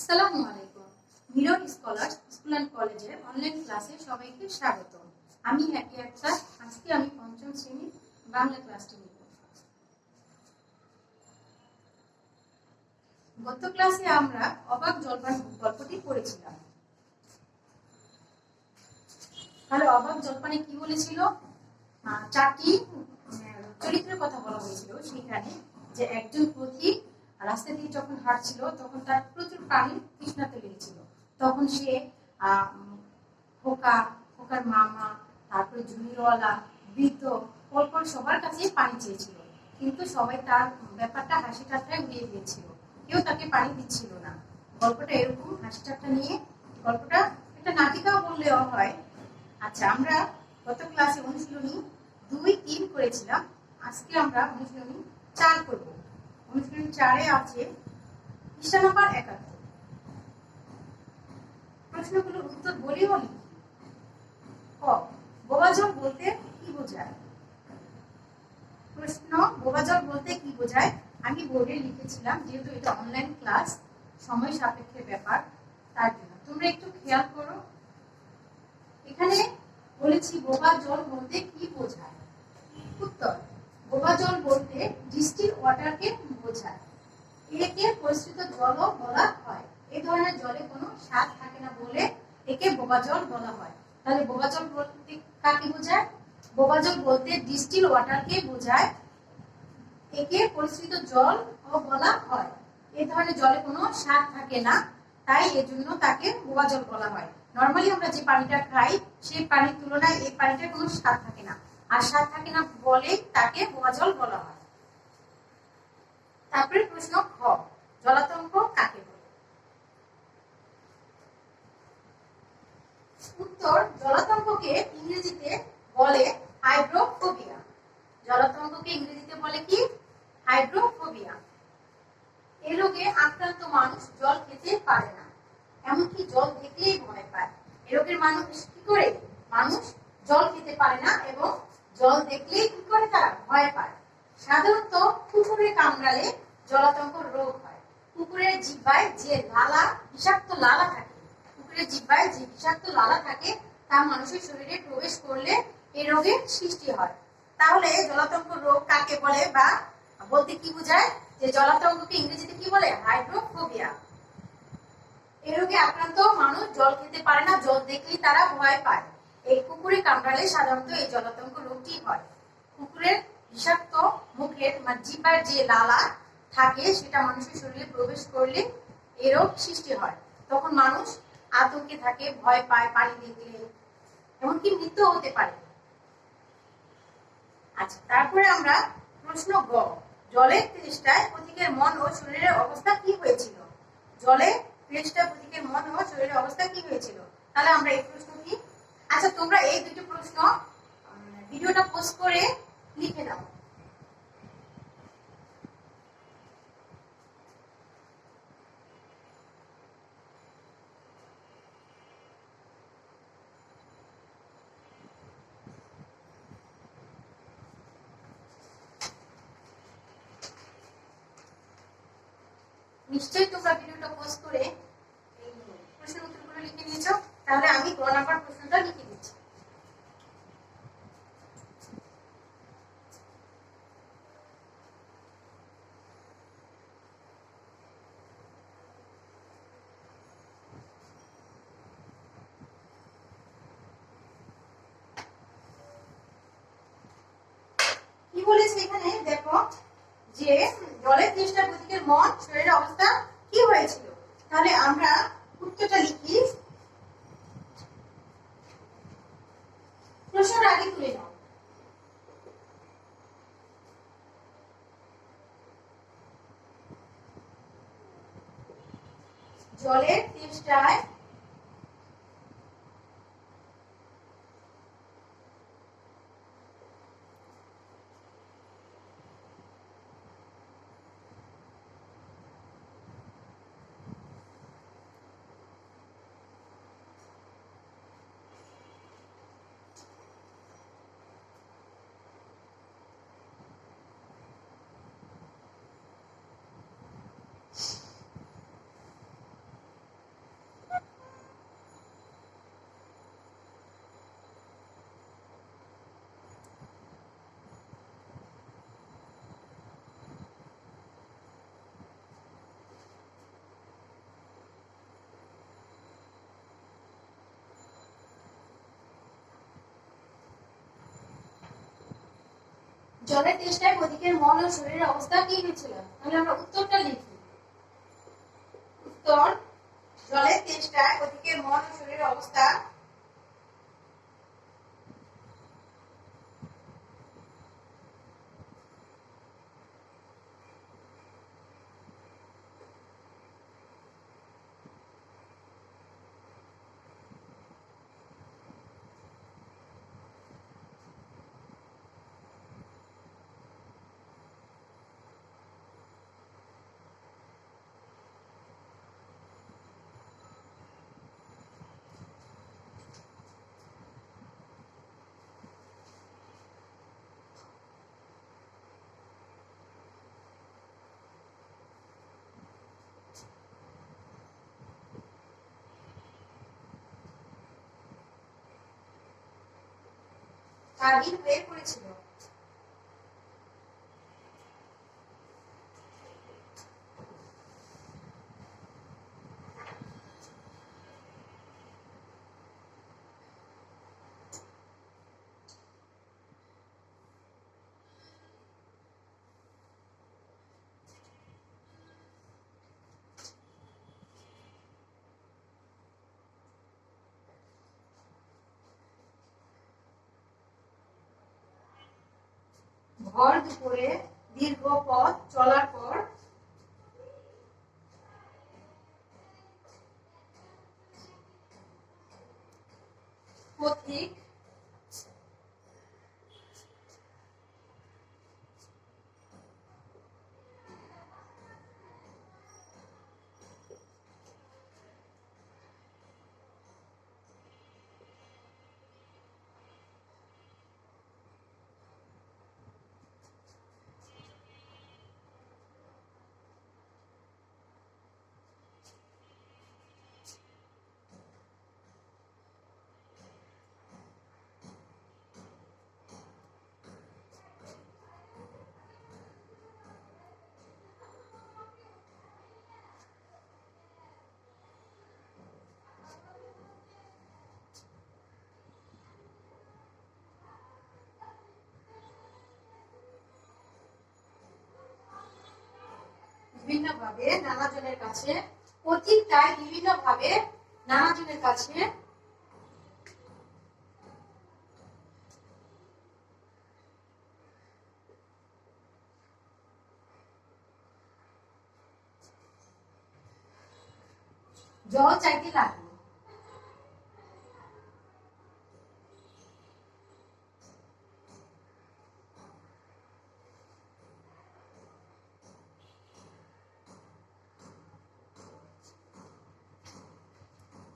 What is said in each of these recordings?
আসসালামু আলাইকুম। Mirror scholars school and কলেজের অনলাইন ক্লাসে সবাইকে স্বাগত। আমি হ্যাপি আক্তার। আজকে আমি পঞ্চম শ্রেণীর বাংলা ক্লাসটি নিব। গত ক্লাসে আমরা অবাক জলপান গল্পটি পড়েছিলাম। তাহলে অবাক জলপানে কি বলেছিল? চারটি চরিত্রের কথা বলা হয়েছিল। সেখানে যে একজন পথিক রাস্তা দিয়ে যখন হাঁটছিল তখন তার প্রচুর পানির তৃষ্ণাতে লেগেছিল। তখন সে খোকার মামা, তারপরে ঝুড়িওয়ালা, বৃদ্ধ, পরপর সবার কাছে পানি চেয়েছিল, কিন্তু সবাই তার ব্যাপারটা হাসি ঠাট্টায় উড়িয়ে দিয়েছিল, কেউ তাকে পানি দিচ্ছিল না। গল্পটা এরকম হাসি ঠাট্টা নিয়ে, গল্পটা একটা নাটিকাও বললেও হয়। আচ্ছা, আমরা গত ক্লাসে অনুশীলনী 2-3 করেছিলাম। আজকে আমরা অনুশীলনী 4 করব। অনুশীলনী 4-এ আছে পৃষ্ঠা নাম্বার 71। প্রশ্নগুলোর উত্তর বলিও লিখি। ক, বোবাজল বলতে কি বোঝায়? প্রশ্ন, বোবাজল বলতে কি বোঝায়? আমি বোর্ডে লিখেছিলাম, যেহেতু এটা অনলাইন ক্লাস, সময় সাপেক্ষের ব্যাপার, তার জন্য তোমরা একটু খেয়াল করো। এখানে বলেছি বোবা জল বলতে কি বোঝায়। উত্তর, বোবা জল বলতে ডিস্টিল ওয়াটারকে বোঝায়। একে পরিশ্রিত জলও বলা হয়। এই ধরনের জলে কোনো স্বাদ থাকে না বলে একে বোবা জল বলা হয়। তাহলে বোবা জল বলতে কাকে বোঝায়? বোবা জল বলতে ডিস্টিল ওয়াটারকে বোঝায়। একে পরিশ্রিত জল ও বলা হয়। এই ধরনের জলে কোনো স্বাদ থাকে না, তাই এজন্য তাকে বোবা জল বলা হয়। নরমালি আমরা যে পানিটা খাই সেই পানির তুলনায় এই পানিটার কোনো স্বাদ থাকে না, আর স্বাদ থাকে না বলে তাকে বোবা জল বলা হয়। তারপরে প্রশ্ন খ, জলাতঙ্ক কাকে বলে? উত্তর, জলাতঙ্ককে ইংরেজিতে বলে হাইড্রোফোবিয়া। জলাতঙ্ককে ইংরেজিতে বলে কি? হাইড্রোফোবিয়া। এই রোগে আক্রান্ত মানুষ জল খেতে পারে না, এমনকি জল দেখলেই ভয় পায়। এই রোগের মানুষ কি করে? মানুষ জল খেতে পারে না এবং জল দেখলেই কি করে? তারা ভয় পায়। সাধারণত কুকুরে কামড়ালে জলাতঙ্ক রোগ হয়। কুকুরের জিহ্বায় যে লালা, বিষাক্ত লালা থাকে, কুকুরের জিহ্বায় যে বিষাক্ত লালা থাকে তা মানুষের শরীরে প্রবেশ করলে এই রোগের সৃষ্টি হয়। তাহলে জলাতঙ্ক রোগ কাকে বলে বা বলতে কি বোঝায়? যে জলাতঙ্ককে ইংরেজিতে কি বলে? হাইড্রোফোবিয়া। এই রোগে আক্রান্ত মানুষ জল খেতে পারে না, জল দেখলেই তারা ভয় পায়। এই কুকুরে কামড়ালে সাধারণত এই জলাতঙ্ক রোগটি হয়। কুকুরের বিষাক্ত মুখের জিহ্বার যে লালা থাকে সেটা মানুষের শরীরে প্রবেশ করলে এই রোগ সৃষ্টি হয়। তখন মানুষ আতঙ্কে থাকে, ভয় পায় পানি দেখলে, এমনকি মৃত্যু হতে পারে। আচ্ছা, তারপরে আমরা প্রশ্ন গ, জলের তেষ্টায় পথিকের মন ও শরীরের অবস্থা কি হয়েছিল? জলে তেষ্টায় পথিকের মন ও শরীরের অবস্থা কি হয়েছিল? তাহলে আমরা এই প্রশ্ন কি? আচ্ছা, তোমরা এই দুটো প্রশ্ন ভিডিওটা পোস্ট করে লিখে নাও। নিশ্চয়ই তোমরা ভিডিওটা পোস্ট করে এই প্রশ্নের উত্তরগুলো লিখে নিয়েছো। তাহলে আমি গ নাম্বার প্রশ্নটা লিখে দিচ্ছি। কি বলেছে এখানে দেখো, যে জলের তেষ্টায় পথিকের মন শরীরের অবস্থা কি হয়েছিল। তাহলে আমরা উত্তরটা লিখি। প্রশ্নটা আগে তুলে নাও। জলের তেষ্টায় জলের তেষ্টায় পথিকের মন ও শরীরের অবস্থা কি হয়েছিল? তাহলে আমরা উত্তরটা লিখি। উত্তর, জলের তেষ্টায় পথিকের মন ও শরীরের অবস্থা স্বাধীন হয়ে পড়েছিল। ভর দুপুরে দীর্ঘ পথ চলার পর পথিক বিভিন্নভাবে নানাজনের কাছে, পথিক তাই বিভিন্নভাবে নানাজনের কাছে জল চাইতে লাগলো।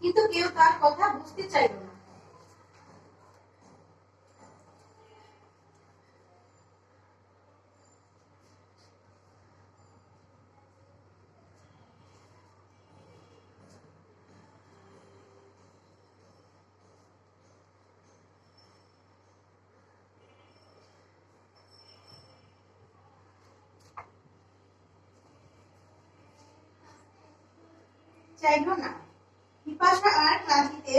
কিন্তু কেউ তার কথা বুঝতে চাইল না। চাইল না। পিপাসা আর ক্লান্তিতে